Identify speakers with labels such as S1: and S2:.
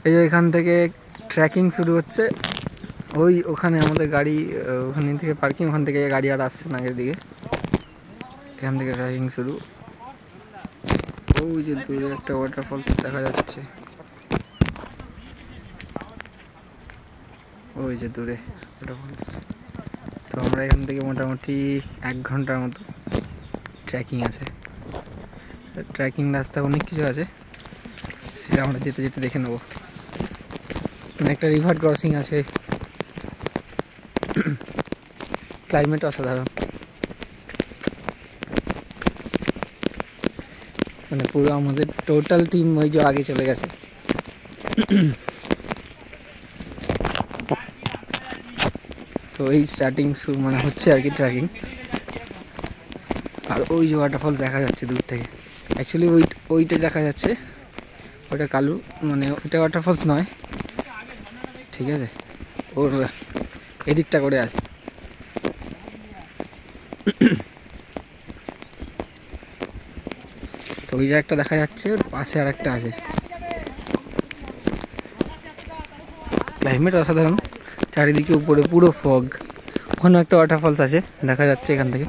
S1: এই যে এখান থেকে ট্রেকিং শুরু হচ্ছে। ওখানে আমাদের গাড়ি, ওখান থেকে পার্কিং, ওখান থেকে গাড়ি আর আসছে না আগের দিকে। এখান থেকে ট্রেকিং শুরু। ওই যে দূরে একটা ওয়াটারফলস দেখা যাচ্ছে, ওই যে দূরে ওয়াটারফলস। তো আমরা এখান থেকে মোটামুটি 1 ঘন্টার মতো ট্রেকিং আছে। ট্রেকিং রাস্তা অনেক কিছু আছে, সেটা আমরা যেতে যেতে দেখে নেবো। একটা রিভার ক্রসিং আছে। ক্লাইমেট অসাধারণ, মানে পুরো আমাদের টোটাল টিম ওই যে আগে চলে গেছে। তো এই স্টার্টিং মানে হচ্ছে আর কি ট্রেকিং। আর ওই যে ওয়াটারফল দেখা যাচ্ছে দূর থেকে, অ্যাকচুয়ালি ওইটা দেখা যাচ্ছে, ওইটা কালু, মানে ওইটা ওয়াটারফলস নয়, ঠিক আছে, ওর এদিকটা করে আছে। তো ওই যে একটা দেখা যাচ্ছে, ওর পাশে আর একটা আছে। ক্লাইমেট অসাধারণ, চারিদিকে উপরে পুরো ফগ। ওখানে একটা ওয়াটারফলস আছে দেখা যাচ্ছে এখান থেকে।